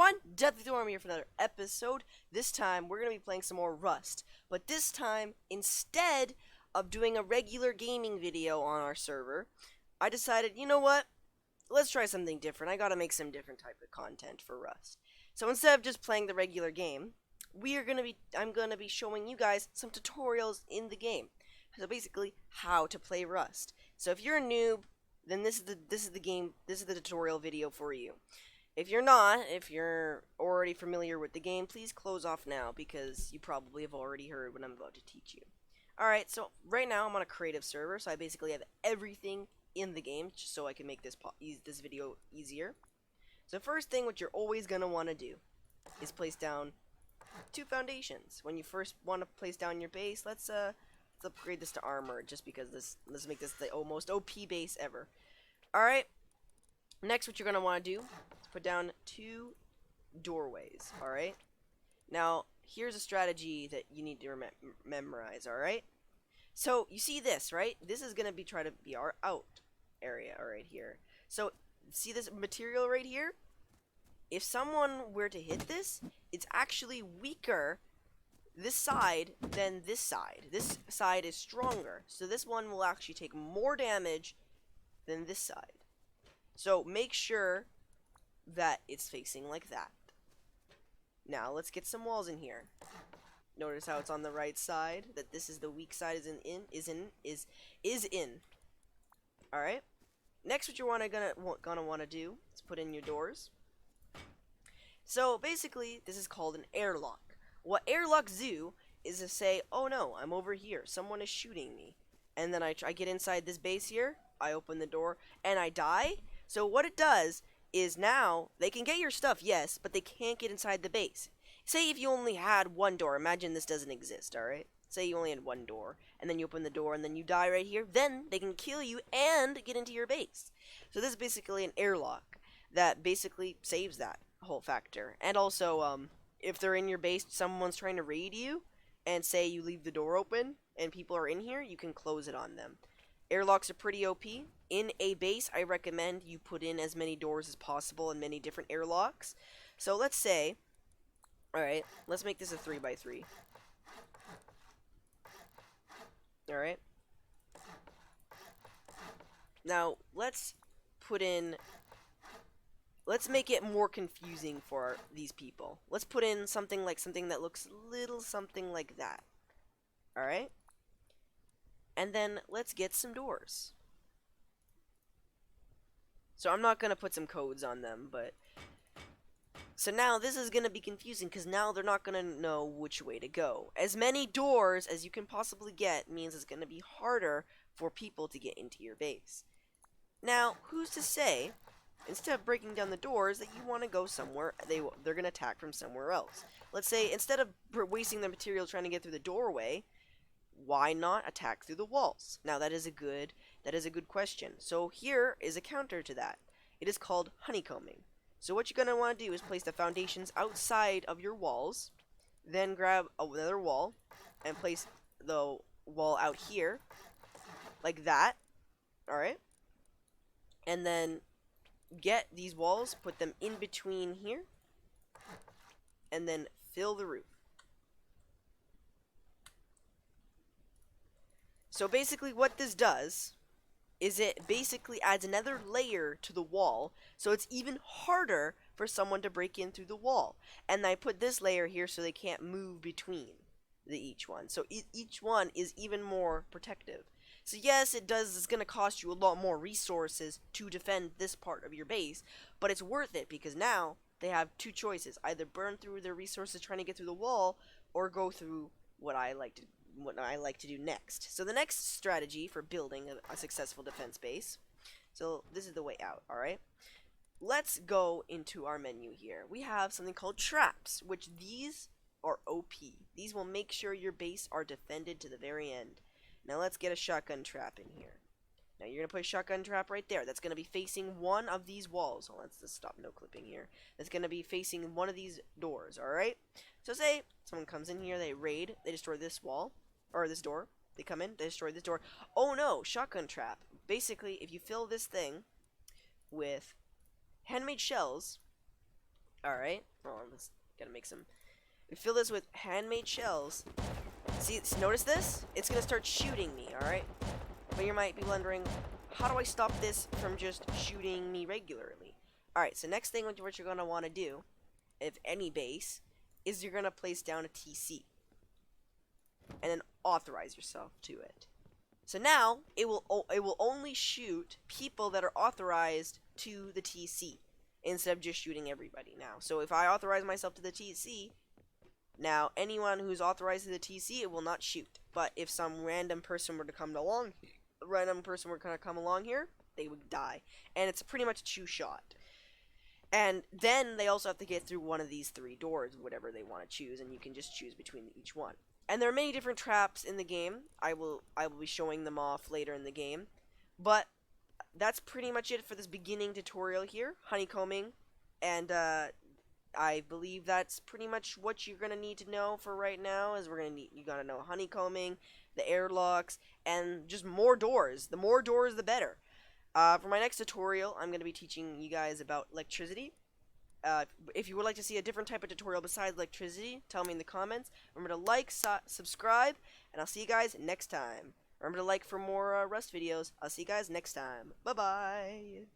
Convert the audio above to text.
everyone, I'm here for another episode. This time, we're going to be playing some more Rust. But this time, instead of doing a regular gaming video on our server, I decided, you know what? Let's try something different. I gotta make some different type of content for Rust. So instead of just playing the regular game, I'm gonna be showing you guys some tutorials in the game. So basically, how to play Rust. So if you're a noob, then this is the tutorial video for you. If you're not, if you're already familiar with the game, please close off now because you probably have already heard what I'm about to teach you. Alright, so right now I'm on a creative server, so I basically have everything in the game just so I can make this video easier. So first thing what you're always going to want to do is place down 2 foundations. When you first want to place down your base, let's upgrade this to armor just because let's make this the most OP base ever. Alright, next what you're going to want to do is put down 2 doorways, alright? Now, here's a strategy that you need to memorize, alright? So, you see this, right? This is going to try to be our out area right here. So, see this material right here? If someone were to hit this, it's actually weaker this side than this side. This side is stronger. So, this one will actually take more damage than this side. So, make sure that it's facing like that. Now, let's get some walls in here. Notice how it's on the right side, that this is the weak side is in. Alright? Next what you're gonna want to do is put in your doors. So basically, this is called an airlock. What airlocks do is to say, oh no, I'm over here, someone is shooting me. And then I get inside this base here, I open the door, and I die. So what it does is now, they can get your stuff, yes, but they can't get inside the base. Say if you only had one door, imagine this doesn't exist, alright? Say you only had one door, and then you open the door, and then you die right here, then they can kill you and get into your base. So this is basically an airlock that basically saves that whole factor. And also, if they're in your base, someone's trying to raid you, and say you leave the door open, and people are in here, you can close it on them. Airlocks are pretty OP. In a base, I recommend you put in as many doors as possible and many different airlocks. So let's say, alright, let's make this a 3x3. Alright. Now, let's make it more confusing for these people. Let's put in something that looks a little something like that. Alright? And then let's get some doors. So I'm not going to put some codes on them, but... So now this is going to be confusing because now they're not going to know which way to go. As many doors as you can possibly get means it's going to be harder for people to get into your base. Now, who's to say, instead of breaking down the doors, that you want to go somewhere, they're going to attack from somewhere else. Let's say, instead of wasting their material trying to get through the doorway, why not attack through the walls? Now that is a good question. So here is a counter to that. It is called honeycombing. So what you're going to want to do is place the foundations outside of your walls, then grab another wall and place the wall out here like that. Alright? And then get these walls, put them in between here, and then fill the roof. So basically what this does is it basically adds another layer to the wall, so it's even harder for someone to break in through the wall. And I put this layer here so they can't move between each one. So each one is even more protective. So yes, it's going to cost you a lot more resources to defend this part of your base, but it's worth it because now they have 2 choices. Either burn through their resources trying to get through the wall, or go through what I like to do next. So the next strategy for building a successful defense base, so this is the way out, alright? Let's go into our menu here. We have something called traps, which these are OP. These will make sure your base are defended to the very end. Now let's get a shotgun trap in here. Now you're going to put a shotgun trap right there. That's going to be facing one of these walls. Oh, let's just stop no clipping here. That's going to be facing one of these doors, alright? So say someone comes in here, they raid, they destroy this wall, or this door. They come in, they destroy this door. Oh no, shotgun trap. Basically, if you fill this thing with handmade shells, Alright, well, let's gotta make some. We fill this with handmade shells. See, notice this? It's gonna start shooting me, alright? But you might be wondering, how do I stop this from just shooting me regularly? Alright, so next thing what you're gonna want to do, if any base, is you're gonna place down a TC. And then authorize yourself to it. So now, it will only shoot people that are authorized to the TC, instead of just shooting everybody now. So if I authorize myself to the TC, now anyone who's authorized to the TC, it will not shoot. But if some random person were to come along, here, they would die. And it's pretty much a two shot. And then they also have to get through one of these 3 doors, whatever they want to choose, and you can just choose between each one. And there are many different traps in the game. I will be showing them off later in the game. But that's pretty much it for this beginning tutorial here, honeycombing, and I believe that's pretty much what you're gonna need to know for right now. Is you gotta know honeycombing, the airlocks, and just more doors. The more doors, the better. For my next tutorial, I'm gonna be teaching you guys about electricity. If you would like to see a different type of tutorial besides electricity, tell me in the comments. Remember to like, subscribe, and I'll see you guys next time. Remember to like for more Rust videos. I'll see you guys next time. Bye-bye.